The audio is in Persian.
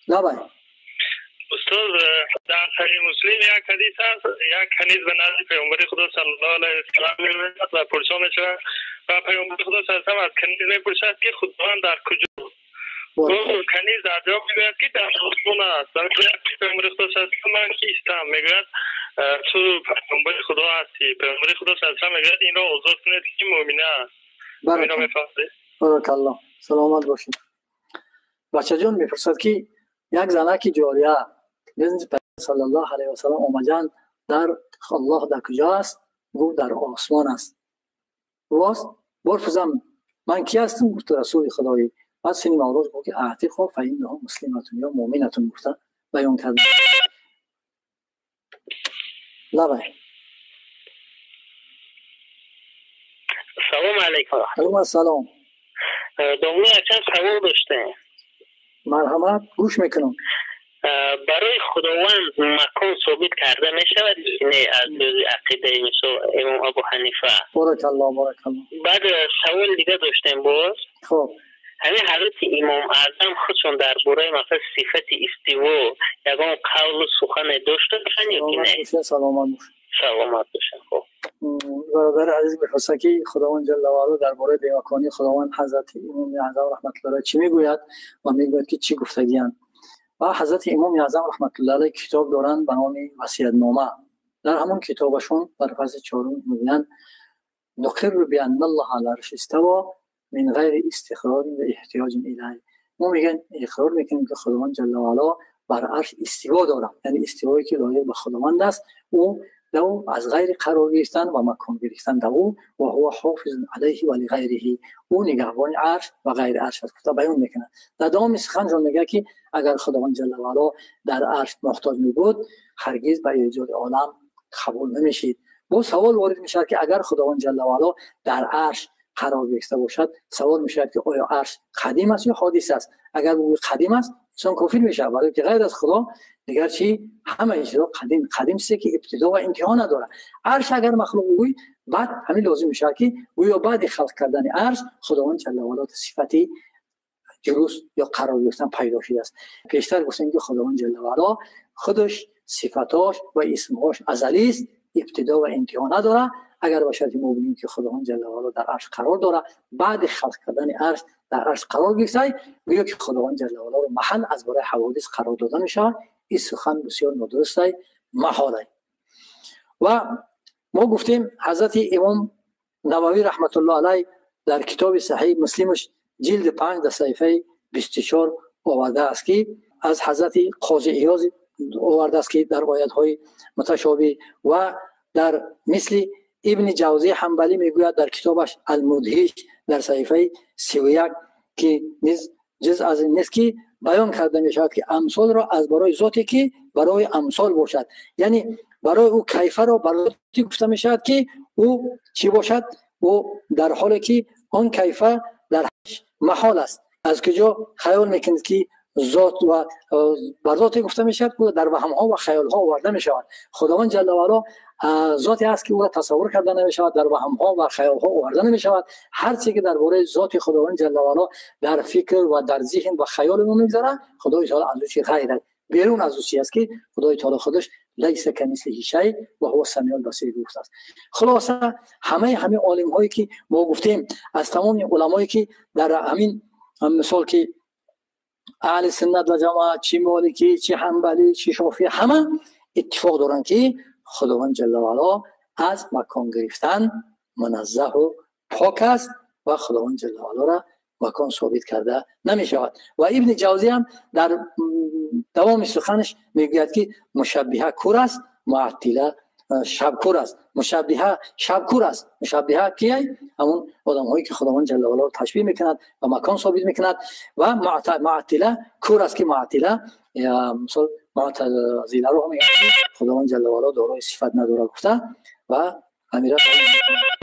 لبای استاد در صحیح مسلم یک حدیث هست، یک کنیز به نزد پیامبر خدا صلی الله علیه و سلم میرسد و پرسان میشود و پیامبر خدا صلی الله علیه و سلم از کنیز میپرسد که خداوند در کجا؟ و کنیز در جواب میگوید که در آسمان است. و پیامبر خدا صلی الله علیه و سلم من کیستم؟ میگوید تو پیامبر خدا هستی. پیامبر خدا صلی الله علیه و سلم میگوید این را آزاد کنید که مؤمنه است. بارک الله. سلامت باشید. بچه جان میپرسد که یک زنک جاریه نزد پیامبر صلی الله علیه و سلم آمدند در الله در کجا است؟ گفت در آسمان است. راست برپرسم من کی هستم؟ گفت رسول خدایی. بعد سنی مولود گفت که اعتقوا فإنها مسلمتون یا مؤمنتون گفته بیان کرد. لبای سلام علیکم. علیکم السلام. دامنه چند سوال داشته. مرحمت گوش میکنم. برای خداوند مکان ثابت کرده می شود نه از عقیده مثل امام ابو حنیفه؟ بارک الله بارک الله. بعد سوال دیگه داشتیم باز. خب همین حضرت امام اعظم خودشون در باره مثلا صفت استوا یگان قول و سخن داشته باشن یا نه؟ سلامت باشن. خب برادر عزیز می‌پرسد که خداوند جل و علا درباره بی‌مکانی خداوند حضرت امام اعظم رحمت الله علیه چی میگوید و میگوید که چی گفتگی‌اند. و حضرت امام اعظم رحمت الله علیه کتاب دارند به نام وصیت‌نامه. در همون کتابشون در فصل 4 میگویند نقر بان الله علی العرش استوى من غیر استقرار و احتیاج الیه. ما میگن اقرار میکنیم که خداوند جل و علا بر عرش استوا دارد، یعنی استوایی که لایق به خداوند است. او دو از غیر قرار گرفتن و مکان گرفتن دو و هو حافظ علیه و لغیره، او نگهبان عرش و غیر عرش است. تا بیان میکنه در دوام سخنشون میگه که اگر خداوند جل و علا در عرش محتاج میبود هرگز به ایجاد عالم قبول نمیشید. با سوال وارد میشه که اگر خداوند جل و علا در عرش قرار گرفته باشد، سوال میشه که آیا عرش قدیم است یا حادث است؟ اگر بگوید قدیم است انسان کافر میشه، ولی که غیر از خدا دیگر چی همه چیزا قدیم است که ابتدا و انتها نداره. عرش اگر مخلوق بگویی بعد همین لازم میشه که گویا بعد خلق کردن عرش خداوند جل و علا صفتی جلوس یا قرار گرفتن پیدا شده است. پیشتر گفتیم که خداوند جل و علا خودش صفاتاش و اسمهاش ازلی است، ابتدا و انتها نداره. اگر باشد ما بگیم که خداوند جل و علا در عرش قرار داره، بعد خلق کردن عرش در عرش قرار گرفته، گویا که خداوند جل و علا رو محل از برای حوادث قرار داده میشه. این سخن بسیار نادرست است، محال است. و ما گفتیم حضرت امام نووی رحمت الله علیه در کتاب صحیح مسلمش جلد 5 در صفحه 24 آورده است که از حضرت قاضی عیاض آورده است که در آیات‌های متشابه و در مثل ابن جوزی حنبلی میگوید در کتابش المدهش در صفحه 31 که جز از این نیست که بیان کرده می شود که امثال را از برای ذاتی که برای امثال باشد، یعنی برای او کیفه را برای گفته می شود که او چی باشد، او در حالی که آن کیفه در محال است. از کجا خیال میکنید که ذات و بر ذات گفته می شود که در وهم ها و خیال ها آورده می شود. خداوند جل و علا ذاتی است که او را تصور کرده نمی شود، در وهم ها و خیال ها آورده نمی شود. هر چیزی که درباره ذات خداوند جل و علا در فکر و در ذهن و خیال ما میگذره، خدای تعالی از او چیز غیر است، بیرون از او چیزی است که خدای تعالی خودش لیس کمثله شیء و هو السمیع البصیر گفته است. خلاصه همه عالم هایی که ما گفتیم، از تمام علمایی که در همین مثال که اهل سنت و جماعت، چی مالکی، چی حنبلی، چی شافعی، همه اتفاق دارن که خداوند جل و علا از مکان گرفتن منزه و پاک است و خداوند جل و علا را مکان ثابت کرده نمی شود. و ابن جوزی هم در دوام سخنش میگوید که مشبهه کور است، معطله شبکور است. مشبهه شبکور است. مشبهه کیه؟ همون آدم هایی که خداوند جل و علا رو تشبیه میکند و مکان ثابت میکند. و معطله کور است که معطله مثلا معتزله رو میگن خداوند جل و علا دارای صفت نداره گفته و امیرات